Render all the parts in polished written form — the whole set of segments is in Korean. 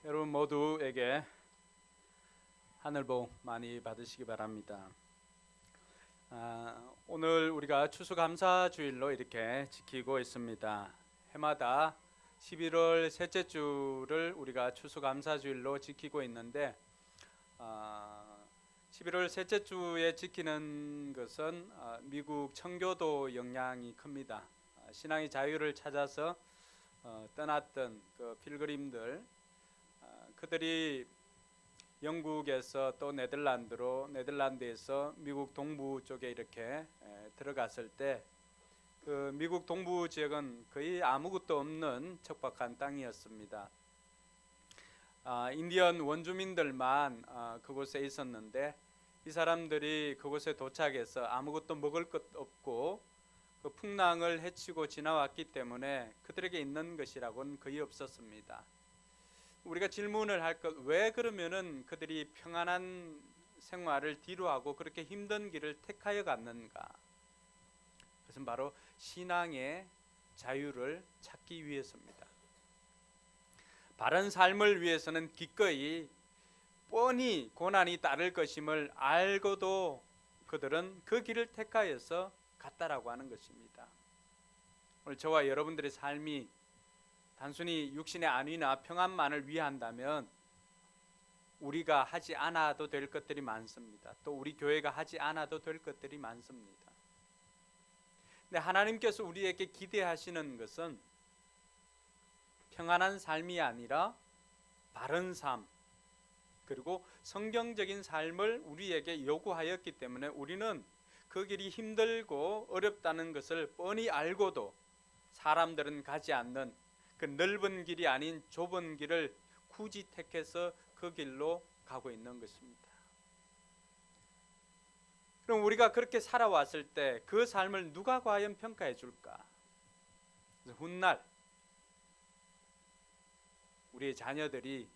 여러분 모두에게 하늘 복 많이 받으시기 바랍니다. 오늘 우리가 추수감사주일로 이렇게 지키고 있습니다. 해마다 11월 셋째 주를 우리가 추수감사주일로 지키고 있는데 11월 셋째 주에 지키는 것은 미국 청교도 영향이 큽니다. 신앙의 자유를 찾아서 떠났던 그 필그림들, 그들이 영국에서 또 네덜란드에서 미국 동부 쪽에 이렇게 들어갔을 때 그 미국 동부 지역은 거의 아무것도 없는 척박한 땅이었습니다. 인디언 원주민들만 그곳에 있었는데 이 사람들이 그곳에 도착해서 아무것도 먹을 것 없고 그 풍랑을 헤치고 지나왔기 때문에 그들에게 있는 것이라고는 거의 없었습니다. 우리가 질문을 할 것, 왜 그러면은 그들이 평안한 생활을 뒤로하고 그렇게 힘든 길을 택하여 갔는가? 그것은 바로 신앙의 자유를 찾기 위해서입니다. 바른 삶을 위해서는 기꺼이 뻔히 고난이 따를 것임을 알고도 그들은 그 길을 택하여서 갔다라고 하는 것입니다. 오늘 저와 여러분들의 삶이 단순히 육신의 안위나 평안만을 위한다면 우리가 하지 않아도 될 것들이 많습니다. 또 우리 교회가 하지 않아도 될 것들이 많습니다. 근데 하나님께서 우리에게 기대하시는 것은 평안한 삶이 아니라 바른 삶, 그리고 성경적인 삶을 우리에게 요구하였기 때문에 우리는 그 길이 힘들고 어렵다는 것을 뻔히 알고도 사람들은 가지 않는 그 넓은 길이 아닌 좁은 길을 굳이 택해서 그 길로 가고 있는 것입니다. 그럼 우리가 그렇게 살아왔을 때 그 삶을 누가 과연 평가해 줄까? 그래서 훗날 우리의 자녀들이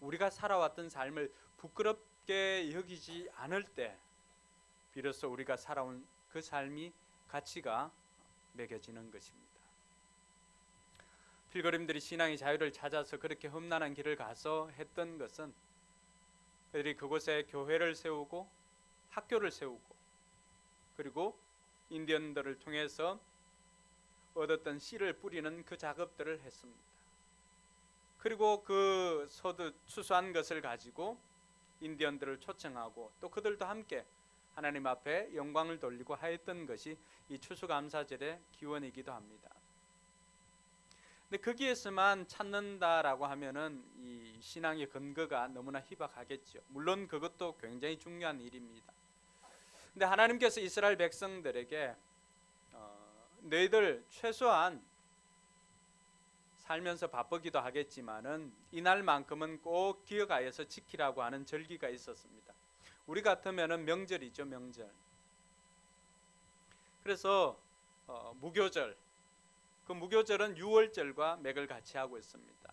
우리가 살아왔던 삶을 부끄럽게 여기지 않을 때 비로소 우리가 살아온 그 삶이 가치가 매겨지는 것입니다. 필그림들이 신앙의 자유를 찾아서 그렇게 험난한 길을 가서 했던 것은 그들이 그곳에 교회를 세우고 학교를 세우고 그리고 인디언들을 통해서 얻었던 씨를 뿌리는 그 작업들을 했습니다. 그리고 그 추수한 것을 가지고 인디언들을 초청하고 또 그들도 함께 하나님 앞에 영광을 돌리고 하였던 것이 이 추수감사절의 기원이기도 합니다. 근데 거기에서만 찾는다라고 하면은 이 신앙의 근거가 너무나 희박하겠죠. 물론 그것도 굉장히 중요한 일입니다. 근데 하나님께서 이스라엘 백성들에게 너희들 최소한 살면서 바쁘기도 하겠지만은 이날만큼은 꼭 기억하여서 지키라고 하는 절기가 있었습니다. 우리 같으면은 명절이죠, 명절. 그래서 무교절, 그 무교절은 유월절과 맥을 같이 하고 있습니다.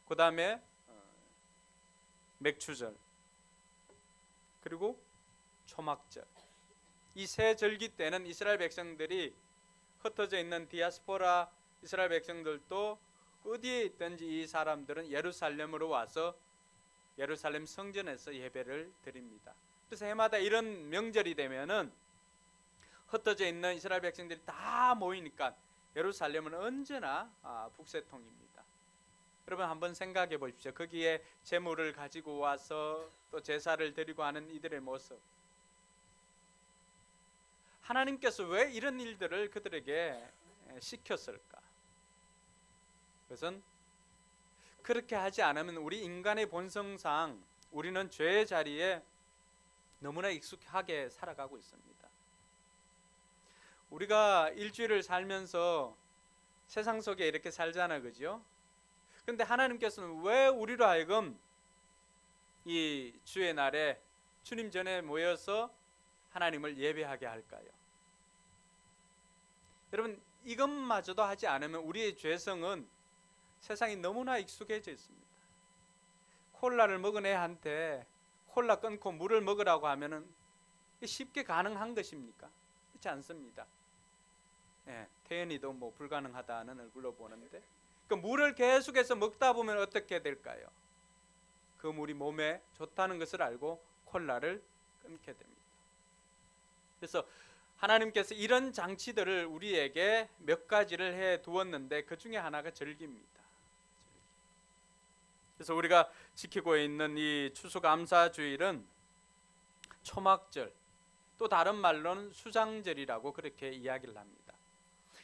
그 다음에 맥추절, 그리고 초막절. 이 세 절기 때는 이스라엘 백성들이 흩어져 있는 디아스포라 이스라엘 백성들도 어디에 있든지 이 사람들은 예루살렘으로 와서 예루살렘 성전에서 예배를 드립니다. 그래서 해마다 이런 명절이 되면은 흩어져 있는 이스라엘 백성들이 다 모이니까 예루살렘은 언제나 북새통입니다. 여러분 한번 생각해 보십시오. 거기에 제물을 가지고 와서 또 제사를 드리고 하는 이들의 모습. 하나님께서 왜 이런 일들을 그들에게 시켰을까? 그것은 그렇게 하지 않으면 우리 인간의 본성상 우리는 죄의 자리에 너무나 익숙하게 살아가고 있습니다. 우리가 일주일을 살면서 세상 속에 이렇게 살잖아, 그죠? 그런데 하나님께서는 왜 우리로 하여금 이 주의 날에 주님 전에 모여서 하나님을 예배하게 할까요? 여러분 이것마저도 하지 않으면 우리의 죄성은 세상이 너무나 익숙해져 있습니다. 콜라를 먹은 애한테 콜라 끊고 물을 먹으라고 하면은 쉽게 가능한 것입니까? 그렇지 않습니다. 태연이도 뭐 불가능하다는 얼굴로 보는데 그 물을 계속해서 먹다 보면 어떻게 될까요? 그 물이 몸에 좋다는 것을 알고 콜라를 끊게 됩니다. 그래서 하나님께서 이런 장치들을 우리에게 몇 가지를 해 두었는데 그 중에 하나가 절기입니다. 그래서 우리가 지키고 있는 이 추수감사주일은 초막절, 또 다른 말로는 수장절이라고 그렇게 이야기를 합니다.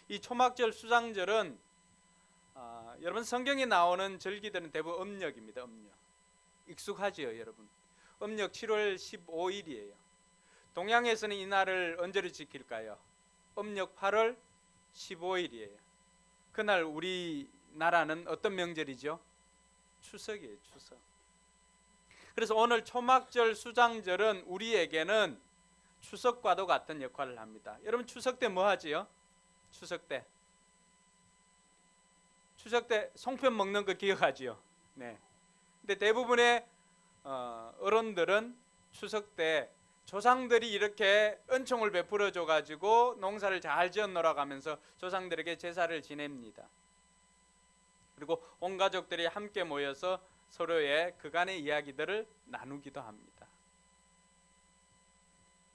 이 초막절, 수장절은 여러분 성경에 나오는 절기들은 대부분 음력입니다. 음력. 익숙하지요, 여러분. 음력 7월 15일이에요. 동양에서는 이 날을 언제로 지킬까요? 음력 8월 15일이에요. 그날 우리나라는 어떤 명절이죠? 추석이에요, 추석. 그래서 오늘 초막절, 수장절은 우리에게는 추석과도 같은 역할을 합니다. 여러분 추석 때 뭐 하지요? 추석 때 송편 먹는 거 기억하지요? 네. 근데 대부분의 어른들은 추석 때 조상들이 이렇게 은총을 베풀어 줘 가지고 농사를 잘 지었노라고 하면서 조상들에게 제사를 지냅니다. 그리고 온 가족들이 함께 모여서 서로의 그간의 이야기들을 나누기도 합니다.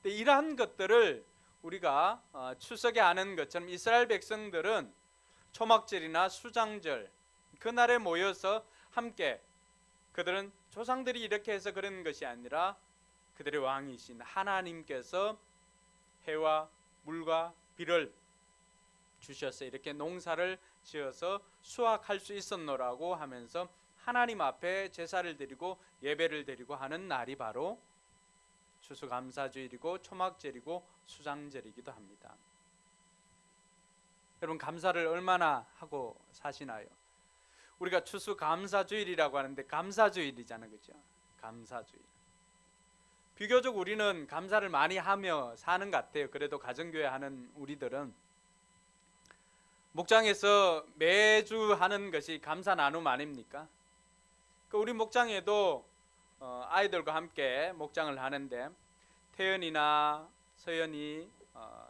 근데 이러한 것들을 우리가 추석에 아는 것처럼 이스라엘 백성들은 초막절이나 수장절 그날에 모여서 함께, 그들은 조상들이 이렇게 해서 그런 것이 아니라 그들의 왕이신 하나님께서 해와 물과 비를 주셔서 이렇게 농사를 지어서 수확할 수 있었노라고 하면서 하나님 앞에 제사를 드리고 예배를 드리고 하는 날이 바로 추수감사주일이고 초막절이고 수장절이기도 합니다. 여러분 감사를 얼마나 하고 사시나요? 우리가 추수감사주일이라고 하는데 감사주일이잖아요, 그죠? 감사주일. 비교적 우리는 감사를 많이 하며 사는 것 같아요. 그래도 가정교회 하는 우리들은 목장에서 매주 하는 것이 감사 나눔 아닙니까? 우리 목장에도 아이들과 함께 목장을 하는데 태연이나 서연이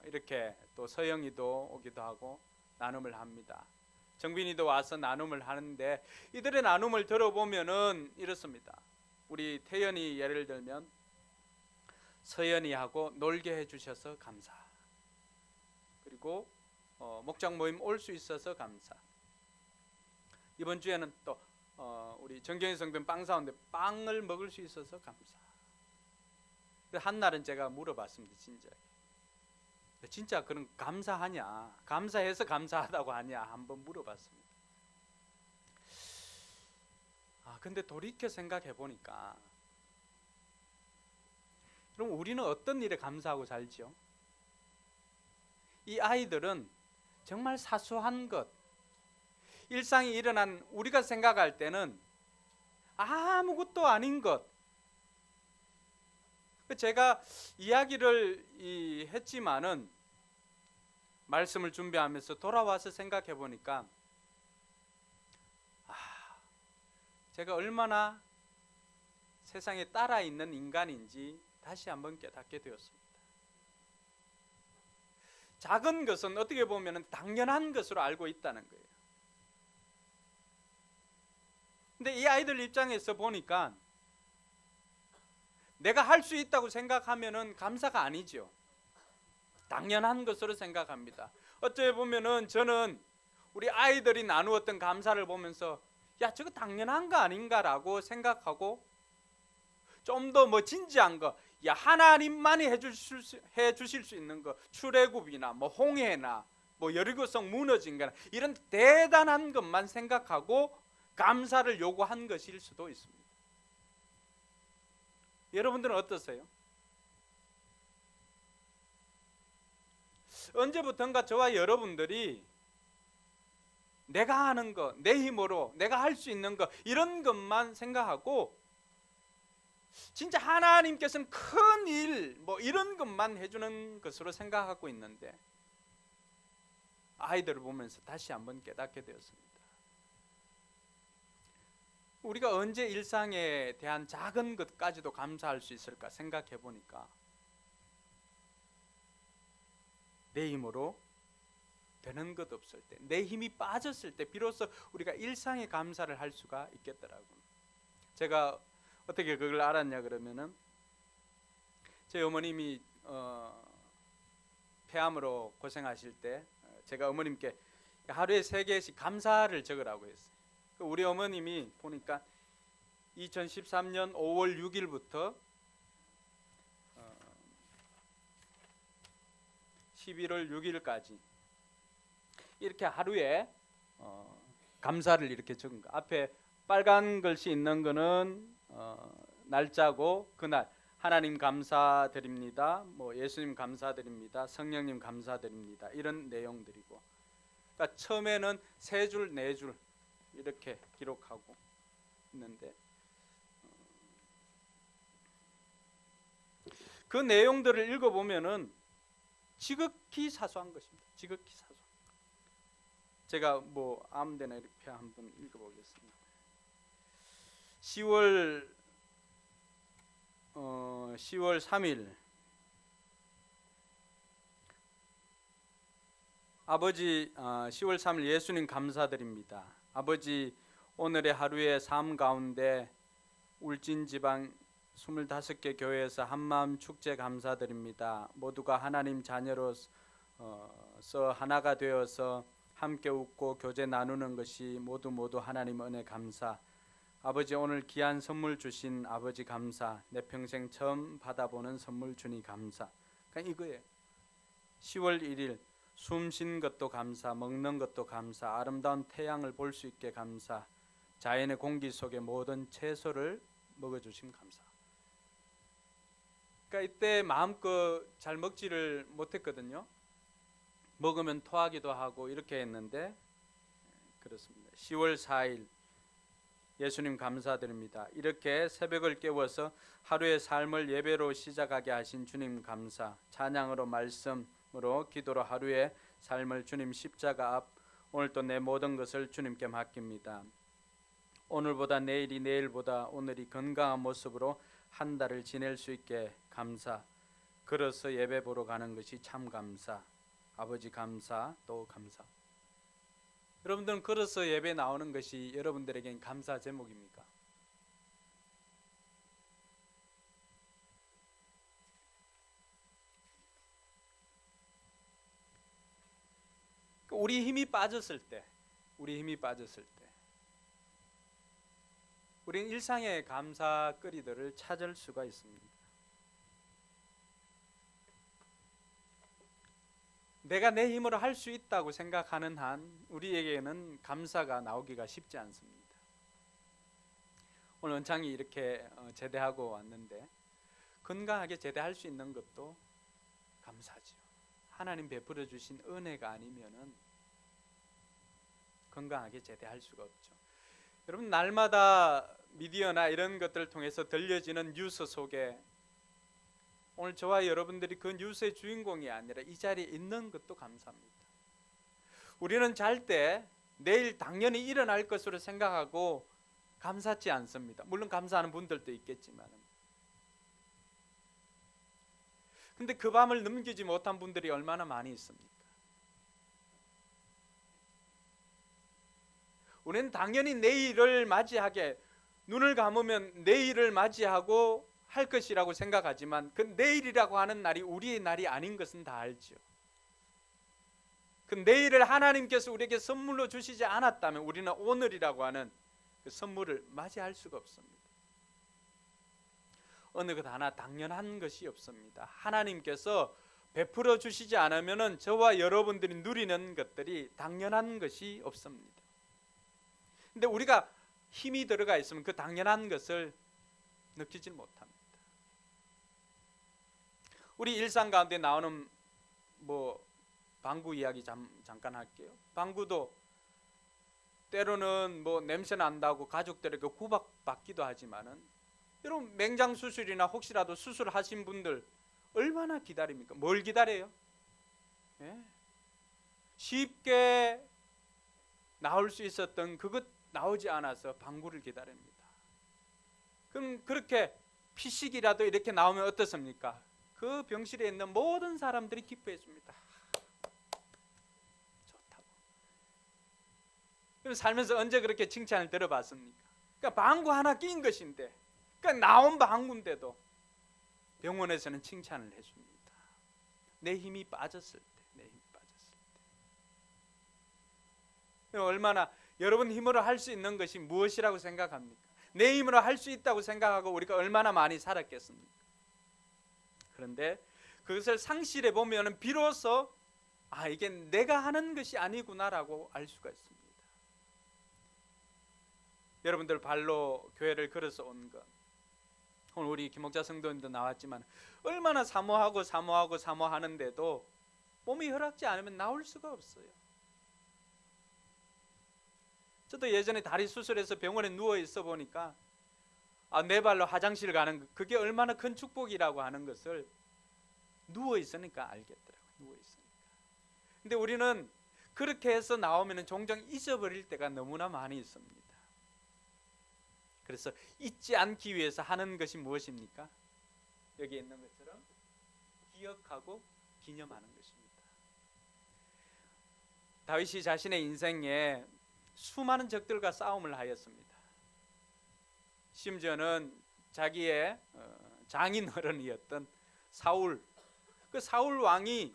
이렇게 또 서영이도 오기도 하고 나눔을 합니다. 정빈이도 와서 나눔을 하는데 이들의 나눔을 들어보면은 이렇습니다. 우리 태연이 예를 들면 서연이하고 놀게 해주셔서 감사. 그리고 목장 모임 올 수 있어서 감사. 이번 주에는 또 우리 정경희 성도님 빵 사오는데 빵을 먹을 수 있어서 감사. 한 날은 제가 물어봤습니다. 진짜 그런 감사하냐? 감사해서 감사하다고 하냐? 한번 물어봤습니다. 근데 돌이켜 생각해 보니까 그럼 우리는 어떤 일에 감사하고 살지요? 이 아이들은 정말 사소한 것, 일상이 일어난 우리가 생각할 때는 아무것도 아닌 것. 제가 이야기를 했지만은 말씀을 준비하면서 돌아와서 생각해 보니까 제가 얼마나 세상에 따라 있는 인간인지 다시 한번 깨닫게 되었습니다. 작은 것은 어떻게 보면 당연한 것으로 알고 있다는 거예요. 근데 이 아이들 입장에서 보니까 내가 할 수 있다고 생각하면은 감사가 아니죠. 당연한 것으로 생각합니다. 어찌 보면은 저는 우리 아이들이 나누었던 감사를 보면서 야, 저거 당연한 거 아닌가라고 생각하고 좀 더 뭐 진지한 거, 야, 하나님만이 해주실 수 있는 거, 출애굽이나 뭐 홍해나 뭐 여리고성 무너진 거나 이런 대단한 것만 생각하고 감사를 요구한 것일 수도 있습니다. 여러분들은 어떠세요? 언제부턴가 저와 여러분들이 내가 하는 것, 내 힘으로 내가 할 수 있는 것 이런 것만 생각하고 진짜 하나님께서는 큰 일 뭐 이런 것만 해주는 것으로 생각하고 있는데 아이들을 보면서 다시 한번 깨닫게 되었습니다. 우리가 언제 일상에 대한 작은 것까지도 감사할 수 있을까 생각해 보니까 내 힘으로 되는 것 없을 때, 내 힘이 빠졌을 때 비로소 우리가 일상의 감사를 할 수가 있겠더라고요. 제가 어떻게 그걸 알았냐 그러면은, 제 어머님이 폐암으로 고생하실 때 제가 어머님께 하루에 3개씩 감사를 적으라고 했어요. 우리 어머님이 보니까 2013년 5월 6일부터 11월 6일까지 이렇게 하루에 감사를 이렇게 적은 거. 앞에 빨간 글씨 있는 거는 날짜고, 그날 하나님 감사드립니다, 뭐 예수님 감사드립니다, 성령님 감사드립니다, 이런 내용들이고, 그러니까 처음에는 3줄 4줄 이렇게 기록하고 있는데, 그 내용들을 읽어보면은 지극히 사소한 것입니다. 지극히 사소한. 제가 뭐 아무데나 이렇게 한번 읽어보겠습니다. 10월 3일 아버지, 10월 3일 예수님 감사드립니다. 아버지, 오늘의 하루의 삶 가운데 울진지방 25개 교회에서 한마음 축제 감사드립니다. 모두가 하나님 자녀로서 하나가 되어서 함께 웃고 교제 나누는 것이 모두 하나님 은혜 감사. 아버지, 오늘 귀한 선물 주신 아버지 감사. 내 평생 처음 받아보는 선물 주니 감사. 그러니까 이거예요. 10월 1일 숨 쉰 것도 감사, 먹는 것도 감사, 아름다운 태양을 볼 수 있게 감사, 자연의 공기 속에 모든 채소를 먹어주심 감사. 그러니까 이때 마음껏 잘 먹지를 못했거든요. 먹으면 토하기도 하고 이렇게 했는데, 그렇습니다. 10월 4일 예수님 감사드립니다. 이렇게 새벽을 깨워서 하루의 삶을 예배로 시작하게 하신 주님 감사. 찬양으로, 말씀으로, 기도로 하루의 삶을 주님 십자가 앞, 오늘 또 내 모든 것을 주님께 맡깁니다. 오늘보다 내일이, 내일보다 오늘이 건강한 모습으로 한 달을 지낼 수 있게 감사. 걸어서 예배 보러 가는 것이 참 감사. 아버지 감사, 또 감사. 여러분들은 걸어서 예배 나오는 것이 여러분들에겐 감사 제목입니까? 우리 힘이 빠졌을 때, 우리는 일상의 감사거리들을 찾을 수가 있습니다. 내가 내 힘으로 할 수 있다고 생각하는 한 우리에게는 감사가 나오기가 쉽지 않습니다. 오늘 은창이 이렇게 제대하고 왔는데 건강하게 제대할 수 있는 것도 감사죠. 하나님 베풀어 주신 은혜가 아니면은 건강하게 제대할 수가 없죠. 여러분, 날마다 미디어나 이런 것들을 통해서 들려지는 뉴스 속에 오늘 저와 여러분들이 그 뉴스의 주인공이 아니라 이 자리에 있는 것도 감사합니다. 우리는 잘 때 내일 당연히 일어날 것으로 생각하고 감사치 않습니다. 물론 감사하는 분들도 있겠지만, 근데 그 밤을 넘기지 못한 분들이 얼마나 많이 있습니까? 우리는 당연히 내일을 맞이하게, 눈을 감으면 내일을 맞이하고 할 것이라고 생각하지만 그 내일이라고 하는 날이 우리의 날이 아닌 것은 다 알죠. 그 내일을 하나님께서 우리에게 선물로 주시지 않았다면 우리는 오늘이라고 하는 그 선물을 맞이할 수가 없습니다. 어느 것 하나 당연한 것이 없습니다. 하나님께서 베풀어 주시지 않으면 저와 여러분들이 누리는 것들이 당연한 것이 없습니다. 근데 우리가 힘이 들어가 있으면 그 당연한 것을 느끼지 못합니다. 우리 일상 가운데 나오는 방구 이야기 잠깐 할게요. 방구도 때로는 냄새 난다고 가족들에게 구박받기도 하지만은, 여러분, 맹장 수술이나 혹시라도 수술하신 분들 얼마나 기다립니까? 뭘 기다려요? 예? 쉽게 나올 수 있었던 그것 나오지 않아서 방구를 기다립니다. 그럼 그렇게 피식이라도 이렇게 나오면 어떻습니까? 그 병실에 있는 모든 사람들이 기뻐했습니다. 좋다. 그럼 살면서 언제 그렇게 칭찬을 들어봤습니까? 그러니까 방구 하나 낀 것인데, 그러니까 나온 방구인데도 병원에서는 칭찬을 해줍니다. 내 힘이 빠졌을 때, 내 힘이 빠졌을 때. 얼마나 여러분 힘으로 할 수 있는 것이 무엇이라고 생각합니까? 내 힘으로 할 수 있다고 생각하고 우리가 얼마나 많이 살았겠습니까? 그런데 그것을 상실해 보면 비로소 이게 내가 하는 것이 아니구나라고 알 수가 있습니다. 여러분들 발로 교회를 걸어서 온 것, 오늘 우리 김목자 성도님도 나왔지만 얼마나 사모하는데도 몸이 허락지 않으면 나올 수가 없어요. 저도 예전에 다리 수술해서 병원에 누워 있어 보니까 내 발로 화장실 가는 그게 얼마나 큰 축복이라고 하는 것을 누워 있으니까 알겠더라고요. 누워 있으니까. 근데 우리는 그렇게 해서 나오면 종종 잊어버릴 때가 너무나 많이 있습니다. 그래서 잊지 않기 위해서 하는 것이 무엇입니까? 여기 있는 것처럼 기억하고 기념하는 것입니다. 다윗이 자신의 인생에 수많은 적들과 싸움을 하였습니다. 심지어는 자기의 장인어른이었던 사울, 그 사울 왕이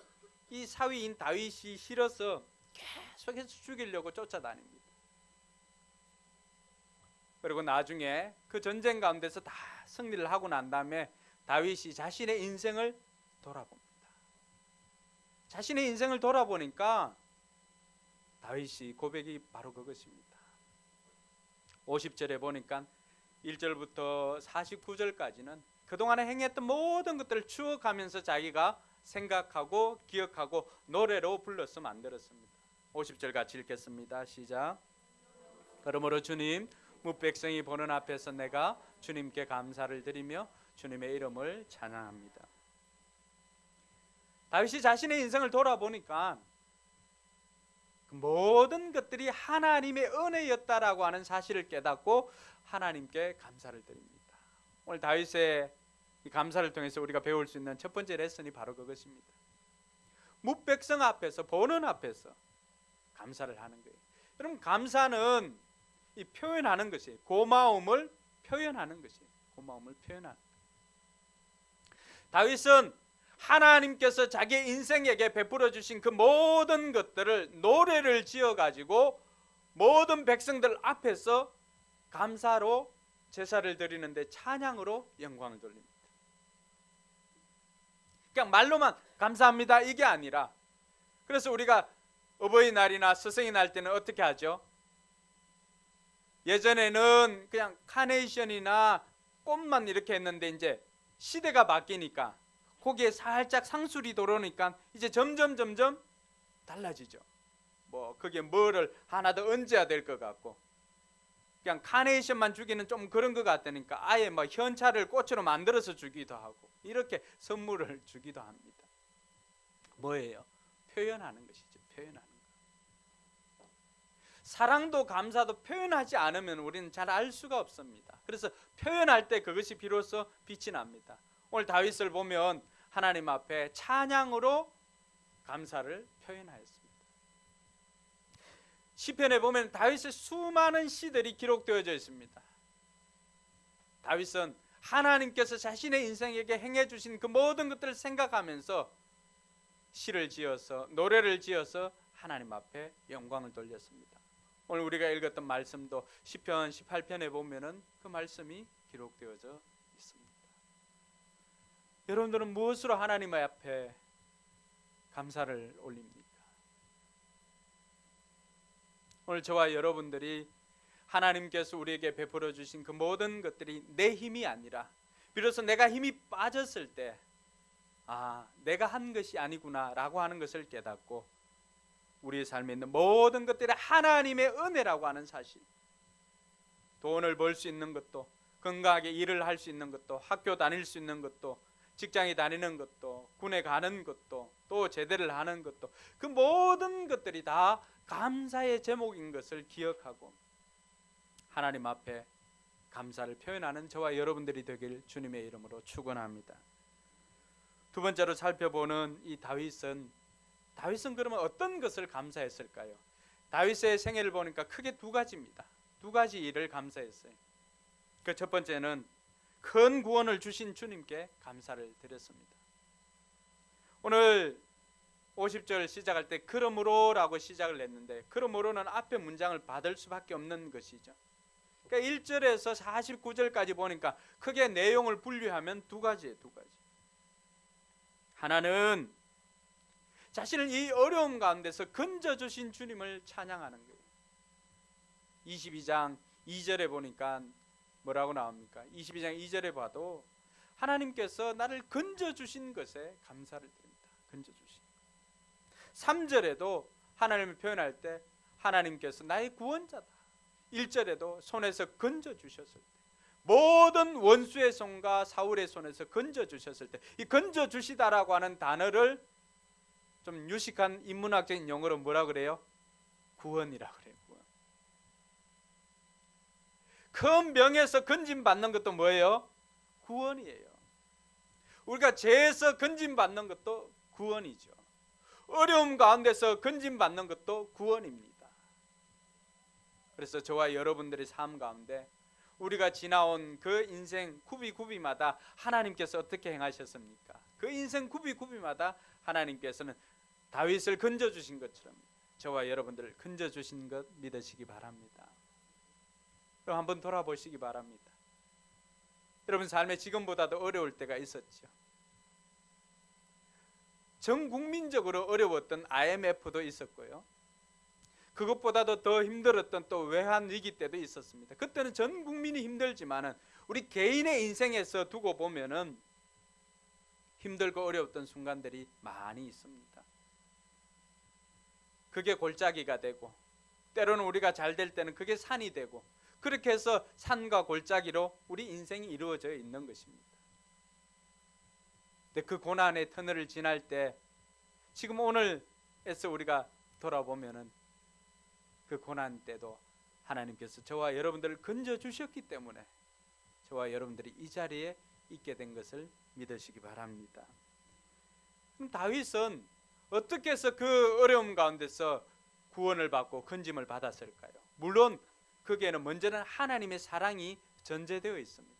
이 사위인 다윗이 싫어서 계속해서 죽이려고 쫓아다닙니다. 그리고 나중에 그 전쟁 가운데서 다 승리를 하고 난 다음에 다윗이 자신의 인생을 돌아봅니다. 자신의 인생을 돌아보니까 다윗이 고백이 바로 그것입니다. 50절에 보니까 1절부터 49절까지는 그동안에 행했던 모든 것들을 추억하면서 자기가 생각하고 기억하고 노래로 불러서 만들었습니다. 50절 같이 읽겠습니다. 시작. 그러므로 주님 무백성이 보는 앞에서 내가 주님께 감사를 드리며 주님의 이름을 찬양합니다. 다윗이 자신의 인생을 돌아보니까 그 모든 것들이 하나님의 은혜였다라고 하는 사실을 깨닫고 하나님께 감사를 드립니다. 오늘 다윗의 이 감사를 통해서 우리가 배울 수 있는 첫 번째 레슨이 바로 그것입니다. 무백성 앞에서, 보는 앞에서 감사를 하는 거예요. 여러분, 감사는 이 표현하는 것이에요. 고마움을 표현하는 것이에요. 고마움을 표현하는 거예요. 다윗은 하나님께서 자기의 인생에게 베풀어 주신 그 모든 것들을 노래를 지어 가지고 모든 백성들 앞에서 감사로 제사를 드리는데 찬양으로 영광을 돌립니다. 그냥 말로만 감사합니다 이게 아니라, 그래서 우리가 어버이날이나 스승의날 때는 어떻게 하죠? 예전에는 그냥 카네이션이나 꽃만 이렇게 했는데 이제 시대가 바뀌니까 거기에 살짝 상술이 들어오니까 이제 점점 달라지죠. 뭐 그게 뭐를 하나 더 얹어야 될 것 같고, 그냥 카네이션만 주기는 좀 그런 것 같으니까 아예 뭐 현찰을 꽃으로 만들어서 주기도 하고 이렇게 선물을 주기도 합니다. 뭐예요? 표현하는 것이죠. 표현하는 것. 사랑도 감사도 표현하지 않으면 우리는 잘 알 수가 없습니다. 그래서 표현할 때 그것이 비로소 빛이 납니다. 오늘 다윗을 보면 하나님 앞에 찬양으로 감사를 표현하였습니다. 시편에 보면 다윗의 수많은 시들이 기록되어져 있습니다. 다윗은 하나님께서 자신의 인생에게 행해 주신 그 모든 것들을 생각하면서 시를 지어서, 노래를 지어서 하나님 앞에 영광을 돌렸습니다. 오늘 우리가 읽었던 말씀도 시편 18편에 보면은 그 말씀이 기록되어져 있습니다. 여러분들은 무엇으로 하나님 앞에 감사를 올립니까? 오늘 저와 여러분들이 하나님께서 우리에게 베풀어 주신 그 모든 것들이 내 힘이 아니라, 비로소 내가 힘이 빠졌을 때 내가 한 것이 아니구나 라고 하는 것을 깨닫고 우리의 삶에 있는 모든 것들이 하나님의 은혜라고 하는 사실, 돈을 벌 수 있는 것도, 건강하게 일을 할 수 있는 것도, 학교 다닐 수 있는 것도, 직장에 다니는 것도, 군에 가는 것도, 또 제대를 하는 것도, 그 모든 것들이 다 감사의 제목인 것을 기억하고 하나님 앞에 감사를 표현하는 저와 여러분들이 되길 주님의 이름으로 축원합니다. 두 번째로 살펴보는 이 다윗은 그러면 어떤 것을 감사했을까요? 다윗의 생애를 보니까 크게 두 가지입니다. 두 가지 일을 감사했어요. 그 첫 번째는 큰 구원을 주신 주님께 감사를 드렸습니다. 오늘 50절 시작할 때 그러므로라고 시작을 했는데, 그러므로는 앞에 문장을 받을 수밖에 없는 것이죠. 그러니까 1절에서 49절까지 보니까 크게 내용을 분류하면 두 가지예요. 두 가지. 하나는 자신을 이 어려움 가운데서 건져주신 주님을 찬양하는 거예요. 22장 2절에 보니까 뭐라고 나옵니까? 22장 2절에 봐도 하나님께서 나를 건져주신 것에 감사를 드립니다. 건져주신. 3절에도 하나님을 표현할 때 하나님께서 나의 구원자다. 1절에도 손에서 건져주셨을 때, 모든 원수의 손과 사울의 손에서 건져주셨을 때, 이 건져주시다라고 하는 단어를 좀 유식한 인문학적인 용어로 뭐라 그래요? 구원이라 그래요. 구원. 큰 병에서 건짐받는 것도 뭐예요? 구원이에요. 우리가 죄에서 건짐받는 것도 구원이죠. 어려움 가운데서 건짐받는 것도 구원입니다. 그래서 저와 여러분들의 삶 가운데 우리가 지나온 그 인생 구비구비마다 하나님께서 어떻게 행하셨습니까? 그 인생 구비구비마다 하나님께서는 다윗을 건져주신 것처럼 저와 여러분들을 건져주신 것 믿으시기 바랍니다. 그럼 한번 돌아보시기 바랍니다. 여러분 삶에 지금보다도 어려울 때가 있었죠. 전 국민적으로 어려웠던 IMF도 있었고요. 그것보다도 더 힘들었던 또 외환 위기 때도 있었습니다. 그때는 전 국민이 힘들지만은 우리 개인의 인생에서 두고 보면은 힘들고 어려웠던 순간들이 많이 있습니다. 그게 골짜기가 되고, 때로는 우리가 잘 될 때는 그게 산이 되고, 그렇게 해서 산과 골짜기로 우리 인생이 이루어져 있는 것입니다. 근데 그 고난의 터널을 지날 때, 지금 오늘에서 우리가 돌아보면은 그 고난 때도 하나님께서 저와 여러분들을 건져주셨기 때문에 저와 여러분들이 이 자리에 있게 된 것을 믿으시기 바랍니다. 그럼 다윗은 어떻게 해서 그 어려움 가운데서 구원을 받고 건짐을 받았을까요? 물론 거기에는 먼저는 하나님의 사랑이 전제되어 있습니다.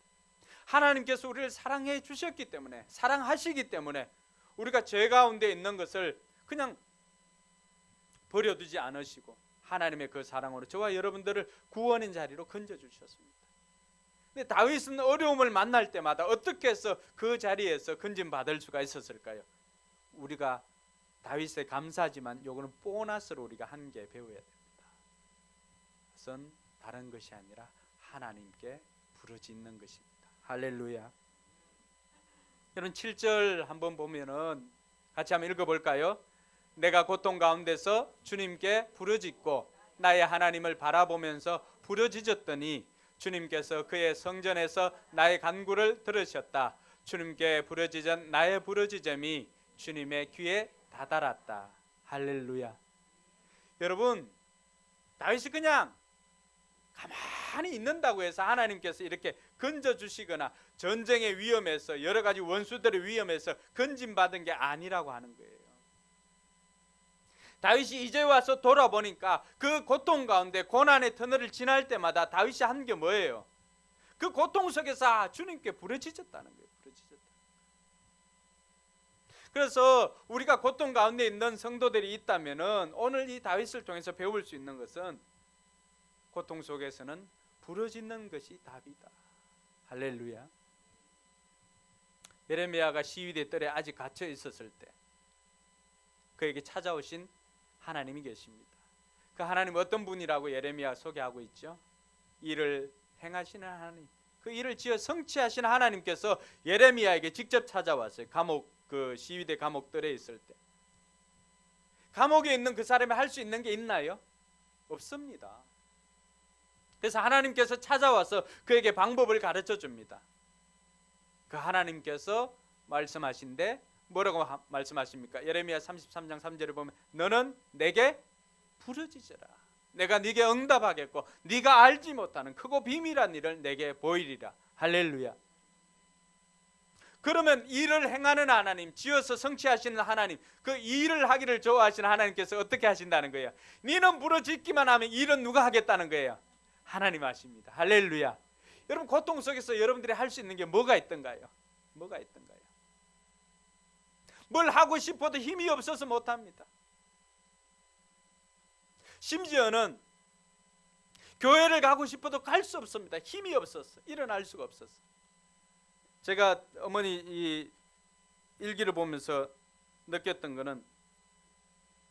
하나님께서 우리를 사랑해 주셨기 때문에, 사랑하시기 때문에 우리가 죄 가운데 있는 것을 그냥 버려두지 않으시고 하나님의 그 사랑으로 저와 여러분들을 구원의 자리로 건져주셨습니다. 근데 다윗은 어려움을 만날 때마다 어떻게 해서 그 자리에서 건짐받을 수가 있었을까요? 우리가 다윗에 감사하지만 요거는 보너스로 우리가 한 개 배워야 됩니다. 그것은 다른 것이 아니라 하나님께 부르짖는 것입니다. 할렐루야. 여러분 7절 한번 보면은 같이 한번 읽어볼까요? 내가 고통 가운데서 주님께 부르짖고 나의 하나님을 바라보면서 부르짖었더니 주님께서 그의 성전에서 나의 간구를 들으셨다. 주님께 부르짖은 나의 부르짖음이 주님의 귀에 다다랐다. 할렐루야. 여러분 다윗이 그냥 가만히 있는다고 해서 하나님께서 이렇게 건져주시거나 전쟁의 위험에서 여러 가지 원수들의 위험에서 건짐받은 게 아니라고 하는 거예요. 다윗이 이제 와서 돌아보니까 그 고통 가운데 고난의 터널을 지날 때마다 다윗이 한 게 뭐예요? 그 고통 속에서 주님께 부르짖었다는 거예요. 부르짖었다. 그래서 우리가 고통 가운데 있는 성도들이 있다면은 오늘 이 다윗을 통해서 배울 수 있는 것은 고통 속에서는 부르짖는 것이 답이다. 할렐루야. 예레미야가 시위대 뜰에 아직 갇혀 있었을 때 그에게 찾아오신 하나님이 계십니다. 그 하나님 어떤 분이라고 예레미야 소개하고 있죠? 일을 행하시는 하나님, 그 일을 지어 성취하시는 하나님께서 예레미야에게 직접 찾아왔어요. 감옥, 그 시위대 감옥들에 있을 때. 감옥에 있는 그 사람이 할 수 있는 게 있나요? 없습니다. 그래서 하나님께서 찾아와서 그에게 방법을 가르쳐 줍니다. 그 하나님께서 말씀하신데 뭐라고 말씀하십니까? 예레미야 33장 3절을 보면 너는 내게 부르짖으라. 내가 네게 응답하겠고 네가 알지 못하는 크고 비밀한 일을 내게 보이리라. 할렐루야. 그러면 일을 행하는 하나님, 지어서 성취하시는 하나님, 그 일을 하기를 좋아하시는 하나님께서 어떻게 하신다는 거예요? 니는 부러짓기만 하면 일은 누가 하겠다는 거예요? 하나님 하십니다. 할렐루야. 여러분, 고통 속에서 여러분들이 할 수 있는 게 뭐가 있던가요? 뭐가 있던가요? 뭘 하고 싶어도 힘이 없어서 못합니다. 심지어는 교회를 가고 싶어도 갈 수 없습니다. 힘이 없었어. 일어날 수가 없었어. 제가 어머니 이 일기를 보면서 느꼈던 거는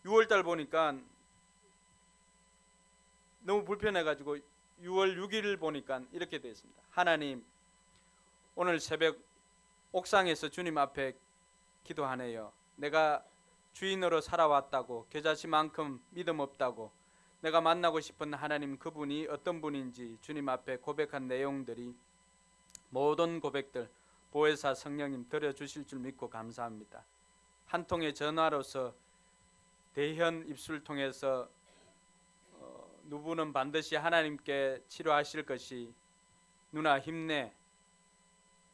6월달 보니까 너무 불편해가지고 6월 6일 보니까 이렇게 되어 있습니다. 하나님, 오늘 새벽 옥상에서 주님 앞에 기도하네요. 내가 주인으로 살아왔다고, 겨자씨만큼 믿음 없다고, 내가 만나고 싶은 하나님 그분이 어떤 분인지 주님 앞에 고백한 내용들이 모든 고백들 보혜사 성령님 들어주실 줄 믿고 감사합니다. 한 통의 전화로서 대현 입술 통해서 누구는 반드시 하나님께 치료하실 것이, 누나 힘내,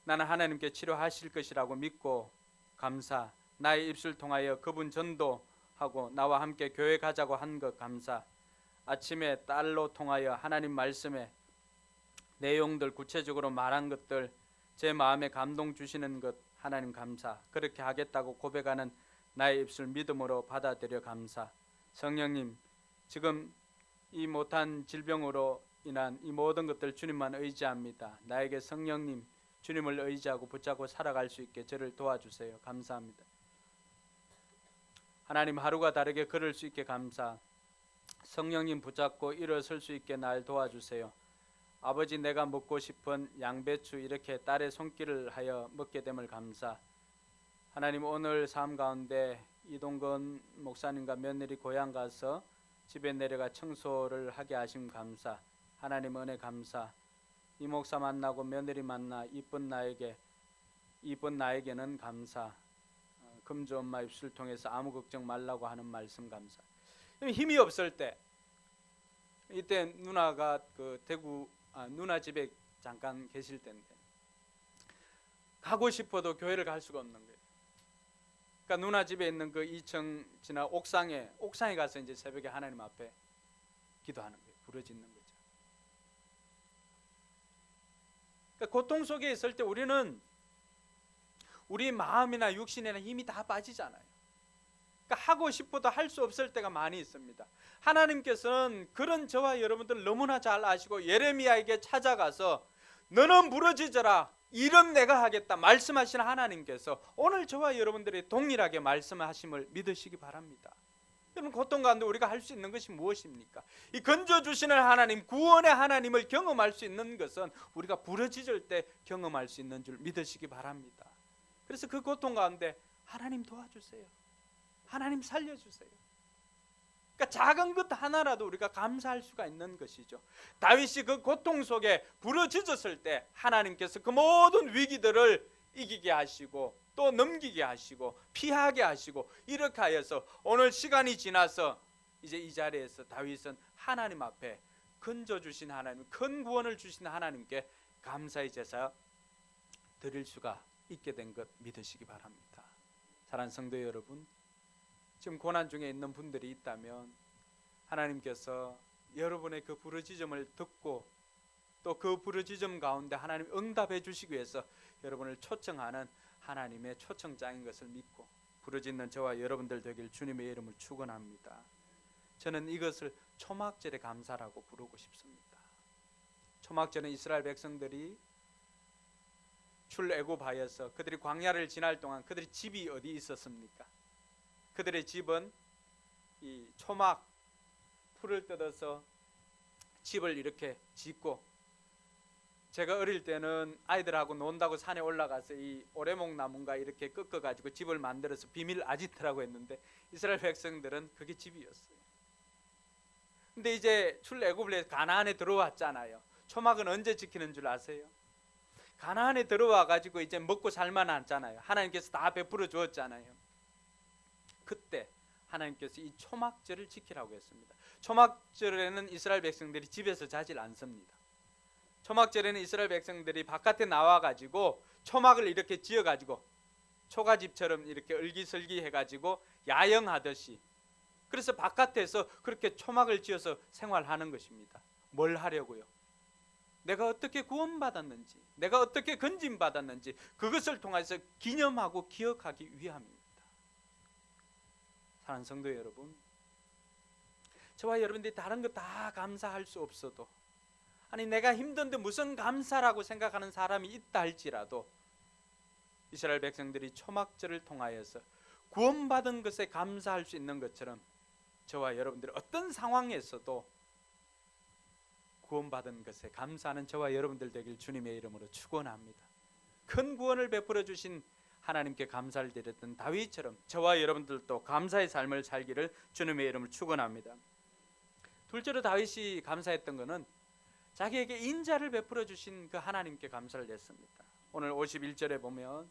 나는 하나님께 치료하실 것이라고 믿고 감사, 나의 입술 통하여 그분 전도하고 나와 함께 교회 가자고 한 것 감사, 아침에 딸로 통하여 하나님 말씀에 내용들 구체적으로 말한 것들 제 마음에 감동 주시는 것 하나님 감사, 그렇게 하겠다고 고백하는 나의 입술 믿음으로 받아들여 감사. 성령님, 지금 이 못한 질병으로 인한 이 모든 것들 주님만 의지합니다. 나에게 성령님 주님을 의지하고 붙잡고 살아갈 수 있게 저를 도와주세요. 감사합니다. 하나님, 하루가 다르게 걸을 수 있게 감사. 성령님 붙잡고 일어설 수 있게 날 도와주세요. 아버지, 내가 먹고 싶은 양배추 이렇게 딸의 손길을 하여 먹게 됨을 감사. 하나님, 오늘 삶 가운데 이동건 목사님과 며느리 고향 가서 집에 내려가 청소를 하게 하심 감사. 하나님 은혜 감사. 이 목사 만나고 며느리 만나 이쁜 나에게는 감사. 금주 엄마 입술 통해서 아무 걱정 말라고 하는 말씀 감사. 힘이 없을 때, 이때 누나가 그 대구 누나 집에 잠깐 계실 때인데 가고 싶어도 교회를 갈 수가 없는 거예요. 그러니까 누나 집에 있는 그 2층 지나 옥상에 가서 이제 새벽에 하나님 앞에 기도하는 거예요. 부르짖는 거죠. 그러니까 고통 속에 있을 때 우리는 우리 마음이나 육신이나 힘이 다 빠지잖아요. 그러니까 하고 싶어도 할 수 없을 때가 많이 있습니다. 하나님께서는 그런 저와 여러분들 너무나 잘 아시고 예레미야에게 찾아가서 너는 부르짖어라, 일은 내가 하겠다 말씀하시는 하나님께서 오늘 저와 여러분들이 동일하게 말씀하심을 믿으시기 바랍니다. 여러분, 고통 가운데 우리가 할 수 있는 것이 무엇입니까? 이 건져주시는 하나님, 구원의 하나님을 경험할 수 있는 것은 우리가 부르짖을 때 경험할 수 있는 줄 믿으시기 바랍니다. 그래서 그 고통 가운데 하나님 도와주세요, 하나님 살려주세요. 그러니까 작은 것 하나라도 우리가 감사할 수가 있는 것이죠. 다윗이 그 고통 속에 부르짖었을 때 하나님께서 그 모든 위기들을 이기게 하시고 또 넘기게 하시고 피하게 하시고 이렇게 하여서 오늘 시간이 지나서 이제 이 자리에서 다윗은 하나님 앞에 건져주신 하나님, 큰 구원을 주신 하나님께 감사의 제사 드릴 수가 있게 된 것 믿으시기 바랍니다. 사랑하는 성도 여러분, 지금 고난 중에 있는 분들이 있다면 하나님께서 여러분의 그 부르짖음을 듣고 또 그 부르짖음 가운데 하나님 응답해 주시기 위해서 여러분을 초청하는 하나님의 초청장인 것을 믿고 부르짖는 저와 여러분들 되길 주님의 이름을 축원합니다. 저는 이것을 초막절의 감사라고 부르고 싶습니다. 초막절은 이스라엘 백성들이 출애굽하여서 그들이 광야를 지날 동안 그들의 집이 어디 있었습니까? 그들의 집은 이 초막 풀을 뜯어서 집을 이렇게 짓고, 제가 어릴 때는 아이들하고 논다고 산에 올라가서 이 오레목 나무가 이렇게 꺾어가지고 집을 만들어서 비밀 아지트라고 했는데 이스라엘 백성들은 그게 집이었어요. 근데 이제 출애굽을 해서 가나안에 들어왔잖아요. 초막은 언제 지키는 줄 아세요? 가나안에 들어와 가지고 이제 먹고 살만하잖아요. 하나님께서 다 베풀어 주었잖아요. 그때 하나님께서 이 초막절을 지키라고 했습니다. 초막절에는 이스라엘 백성들이 집에서 자질 않습니다. 초막절에는 이스라엘 백성들이 바깥에 나와가지고 초막을 이렇게 지어가지고 초가집처럼 이렇게 을기설기 해가지고 야영하듯이, 그래서 바깥에서 그렇게 초막을 지어서 생활하는 것입니다. 뭘 하려고요? 내가 어떻게 구원받았는지, 내가 어떻게 건짐받았는지 그것을 통해서 기념하고 기억하기 위함입니다. 사랑하는 성도 여러분, 저와 여러분들이 다른 거 다 감사할 수 없어도, 아니 내가 힘든데 무슨 감사라고 생각하는 사람이 있다 할지라도, 이스라엘 백성들이 초막절을 통하여서 구원받은 것에 감사할 수 있는 것처럼 저와 여러분들이 어떤 상황에서도 구원받은 것에 감사하는 저와 여러분들 되길 주님의 이름으로 축원합니다. 큰 구원을 베풀어 주신 하나님께 감사를 드렸던 다윗처럼 저와 여러분들도 감사의 삶을 살기를 주님의 이름을 축원합니다. 둘째로 다윗이 감사했던 것은 자기에게 인자를 베풀어 주신 그 하나님께 감사를 했습니다. 오늘 51절에 보면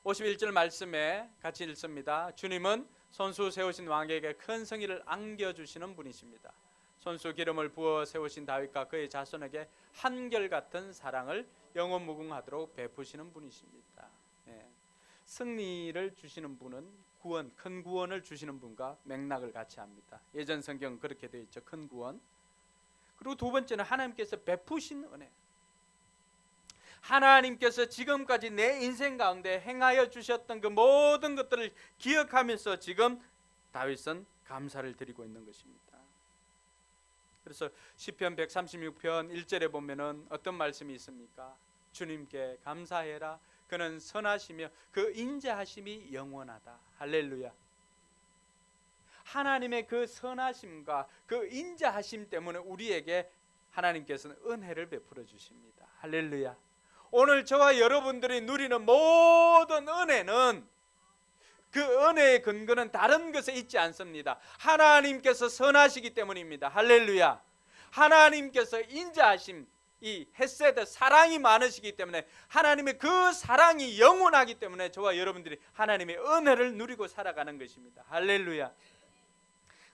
51절 말씀에 같이 읽습니다. 주님은 손수 세우신 왕에게 큰 성의를 안겨주시는 분이십니다. 손수 기름을 부어 세우신 다윗과 그의 자손에게 한결같은 사랑을 영원 무궁하도록 베푸시는 분이십니다. 승리를 주시는 분은 구원, 큰 구원을 주시는 분과 맥락을 같이 합니다. 예전 성경 그렇게 되어 있죠. 큰 구원. 그리고 두 번째는 하나님께서 베푸신 은혜. 하나님께서 지금까지 내 인생 가운데 행하여 주셨던 그 모든 것들을 기억하면서 지금 다윗은 감사를 드리고 있는 것입니다. 그래서 시편 136편 1절에 보면은 어떤 말씀이 있습니까? 주님께 감사해라. 그는 선하시며 그 인자하심이 영원하다. 할렐루야. 하나님의 그 선하심과 그 인자하심 때문에 우리에게 하나님께서는 은혜를 베풀어 주십니다. 할렐루야. 오늘 저와 여러분들이 누리는 모든 은혜는, 그 은혜의 근거는 다른 것에 있지 않습니다. 하나님께서 선하시기 때문입니다. 할렐루야. 하나님께서 인자하심, 이 헤세드 사랑이 많으시기 때문에, 하나님의 그 사랑이 영원하기 때문에 저와 여러분들이 하나님의 은혜를 누리고 살아가는 것입니다. 할렐루야.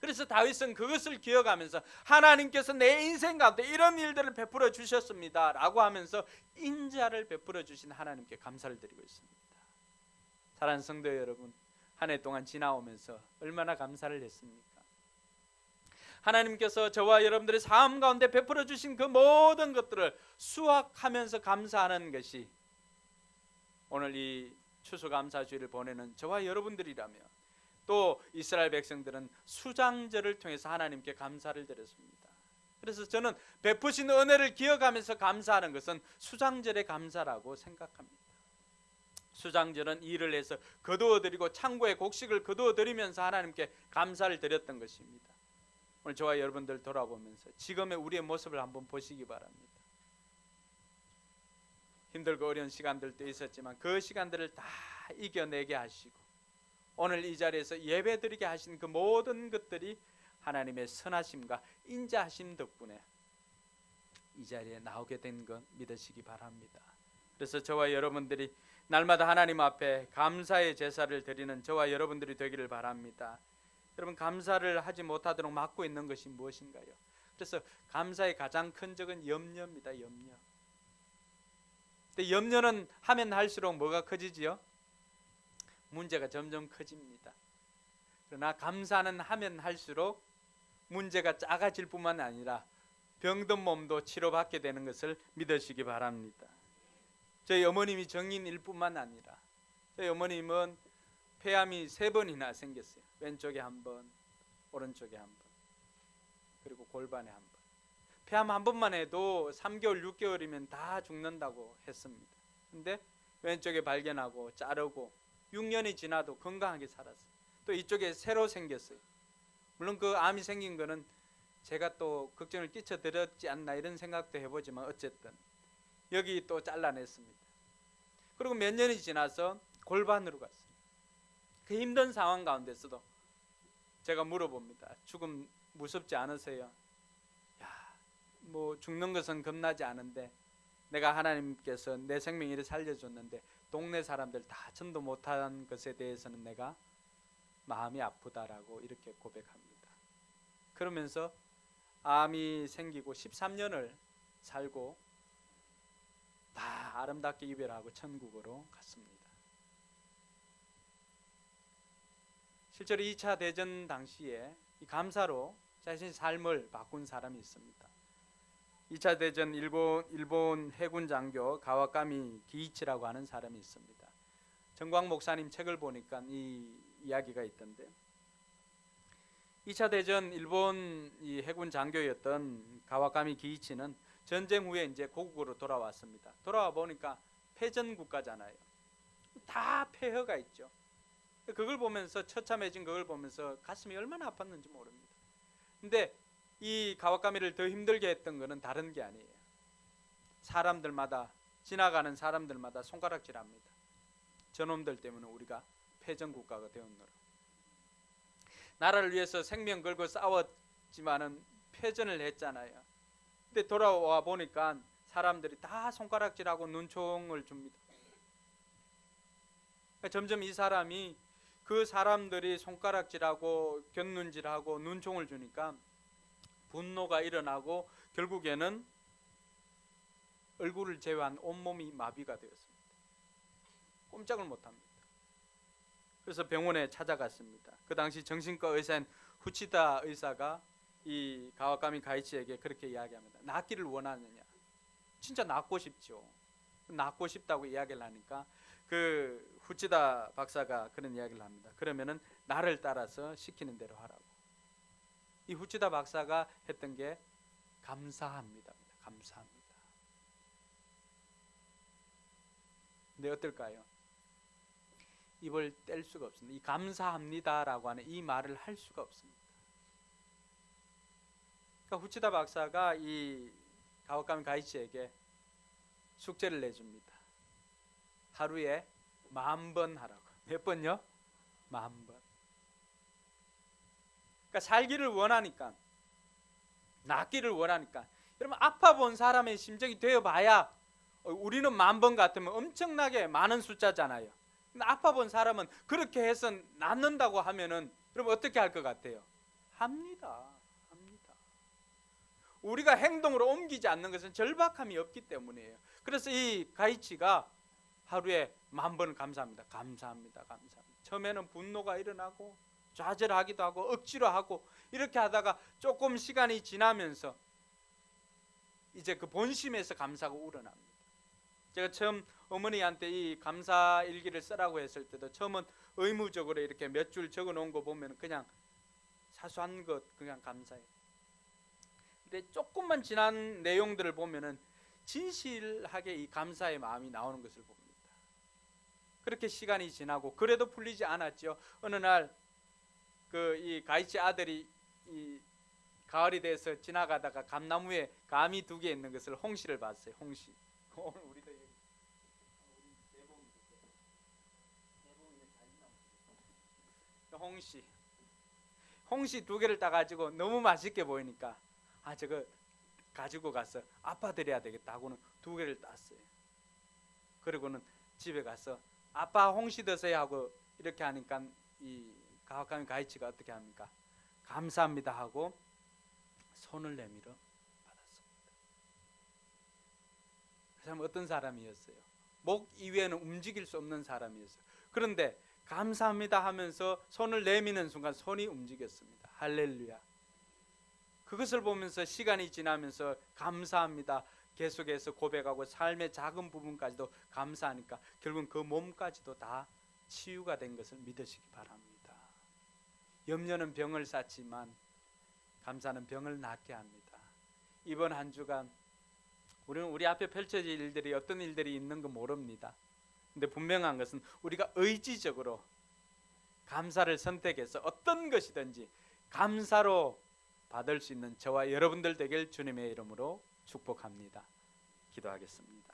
그래서 다윗은 그것을 기억하면서 하나님께서 내 인생 가운데 이런 일들을 베풀어 주셨습니다 라고 하면서 인자를 베풀어 주신 하나님께 감사를 드리고 있습니다. 사랑하는 성도 여러분, 한 해 동안 지나오면서 얼마나 감사를 했습니까? 하나님께서 저와 여러분들의 삶 가운데 베풀어 주신 그 모든 것들을 수확하면서 감사하는 것이 오늘 이 추수감사주일을 보내는 저와 여러분들이라면, 또 이스라엘 백성들은 수장절을 통해서 하나님께 감사를 드렸습니다. 그래서 저는 베푸신 은혜를 기억하면서 감사하는 것은 수장절의 감사라고 생각합니다. 수장절은 일을 해서 거두어드리고 창고에 곡식을 거두어드리면서 하나님께 감사를 드렸던 것입니다. 오늘 저와 여러분들 돌아보면서 지금의 우리의 모습을 한번 보시기 바랍니다. 힘들고 어려운 시간들도 있었지만 그 시간들을 다 이겨내게 하시고 오늘 이 자리에서 예배드리게 하신 그 모든 것들이 하나님의 선하심과 인자하심 덕분에 이 자리에 나오게 된 것 믿으시기 바랍니다. 그래서 저와 여러분들이 날마다 하나님 앞에 감사의 제사를 드리는 저와 여러분들이 되기를 바랍니다. 여러분, 감사를 하지 못하도록 막고 있는 것이 무엇인가요? 그래서 감사의 가장 큰 적은 염려입니다. 염려. 근데 염려는 하면 할수록 뭐가 커지지요? 문제가 점점 커집니다. 그러나 감사는 하면 할수록 문제가 작아질 뿐만 아니라 병든 몸도 치료받게 되는 것을 믿으시기 바랍니다. 저희 어머님이 정인일 뿐만 아니라 저희 어머님은 폐암이 3번이나 생겼어요. 왼쪽에 한 번, 오른쪽에 한 번, 그리고 골반에 한 번. 폐암 한 번만 해도 3개월, 6개월이면 다 죽는다고 했습니다. 근데 왼쪽에 발견하고 자르고 6년이 지나도 건강하게 살았어요. 또 이쪽에 새로 생겼어요. 물론 그 암이 생긴 거는 제가 또 걱정을 끼쳐드렸지 않나 이런 생각도 해보지만 어쨌든 여기 또 잘라냈습니다. 그리고 몇 년이 지나서 골반으로 갔어요. 그 힘든 상황 가운데서도 제가 물어봅니다. 죽음 무섭지 않으세요? 야, 뭐 죽는 것은 겁나지 않은데 내가 하나님께서 내 생명을 살려줬는데 동네 사람들 다 전도 못한 것에 대해서는 내가 마음이 아프다라고 이렇게 고백합니다. 그러면서 암이 생기고 13년을 살고 다 아름답게 이별하고 천국으로 갔습니다. 실제로 2차 대전 당시에 이 감사로 자신의 삶을 바꾼 사람이 있습니다. 2차 대전 일본 해군 장교 가와카미 기이치라고 하는 사람이 있습니다. 정광 목사님 책을 보니까 이 이야기가 있던데, 2차 대전 일본 이 해군 장교였던 가와카미 기이치는 전쟁 후에 이제 고국으로 돌아왔습니다. 돌아와 보니까 패전 국가잖아요. 다 폐허가 있죠. 그걸 보면서, 처참해진 그걸 보면서 가슴이 얼마나 아팠는지 모릅니다. 근데 이 가와카미를 더 힘들게 했던 것은 다른 게 아니에요. 사람들마다, 지나가는 사람들마다 손가락질합니다. 저놈들 때문에 우리가 패전 국가가 되었노라. 나라를 위해서 생명 걸고 싸웠지만은 패전을 했잖아요. 근데 돌아와 보니까 사람들이 다 손가락질하고 눈총을 줍니다. 점점 이 사람이, 그 사람들이 손가락질하고 곁눈질하고 눈총을 주니까 분노가 일어나고 결국에는 얼굴을 제외한 온몸이 마비가 되었습니다. 꼼짝을 못합니다. 그래서 병원에 찾아갔습니다. 그 당시 정신과 의사인 후치다 의사가 이 가와카미 가이치에게 그렇게 이야기합니다. 낫기를 원하느냐? 진짜 낫고 싶죠. 낫고 싶다고 이야기를 하니까 그 후치다 박사가 그런 이야기를 합니다. 그러면은 나를 따라서 시키는 대로 하라고. 이 후치다 박사가 했던 게 감사합니다. 감사합니다. 근데 어떨까요? 입을 뗄 수가 없습니다. 이 감사합니다라고 하는 이 말을 할 수가 없습니다. 그러니까 후치다 박사가 이 가와카미 가이치에게 숙제를 내줍니다. 하루에 10,000번 하라고. 몇 번요? 10,000번. 그러니까 살기를 원하니까, 낫기를 원하니까. 여러분, 아파 본 사람의 심정이 되어봐야, 우리는 10,000번 같으면 엄청나게 많은 숫자잖아요. 근데 아파 본 사람은 그렇게 해서 낫는다고 하면은 여러분 어떻게 할 것 같아요? 합니다. 우리가 행동으로 옮기지 않는 것은 절박함이 없기 때문이에요. 그래서 이 가이치가 하루에 10,000번 감사합니다. 감사합니다. 처음에는 분노가 일어나고 좌절하기도 하고 억지로 하고 이렇게 하다가 조금 시간이 지나면서 이제 그 본심에서 감사가 우러납니다. 제가 처음 어머니한테 이 감사 일기를 쓰라고 했을 때도 처음은 의무적으로 이렇게 몇 줄 적어 놓은 거 보면 그냥 사소한 것 그냥 감사해요. 근데 조금만 지난 내용들을 보면은 진실하게 이 감사의 마음이 나오는 것을 봅니다. 그렇게 시간이 지나고 그래도 풀리지 않았죠. 어느 날 그 이 가이치 아들이 이 가을이 돼서 지나가다가 감나무에 감이 2개 있는 것을 홍시를 봤어요. 홍시. 오늘 우리도 여기 홍시 2개를 따가지고 너무 맛있게 보이니까 저거 가지고 가서 아빠 드려야 되겠다 하고는 2개를 땄어요. 그리고는 집에 가서 아빠 홍시 드세요 하고 이렇게 하니까 이 가와카미 가이치가 어떻게 합니까? 감사합니다 하고 손을 내밀어 받았습니다. 그 사람은 어떤 사람이었어요? 목 이외에는 움직일 수 없는 사람이었어요. 그런데 감사합니다 하면서 손을 내미는 순간 손이 움직였습니다. 할렐루야. 그것을 보면서 시간이 지나면서 감사합니다 계속해서 고백하고 삶의 작은 부분까지도 감사하니까 결국은 그 몸까지도 다 치유가 된 것을 믿으시기 바랍니다. 염려는 병을 쌓지만 감사는 병을 낫게 합니다. 이번 한 주간 우리는 우리 앞에 펼쳐질 일들이 어떤 일들이 있는 거 모릅니다. 근데 분명한 것은 우리가 의지적으로 감사를 선택해서 어떤 것이든지 감사로 받을 수 있는 저와 여러분들 되길 주님의 이름으로 축복합니다. 기도하겠습니다.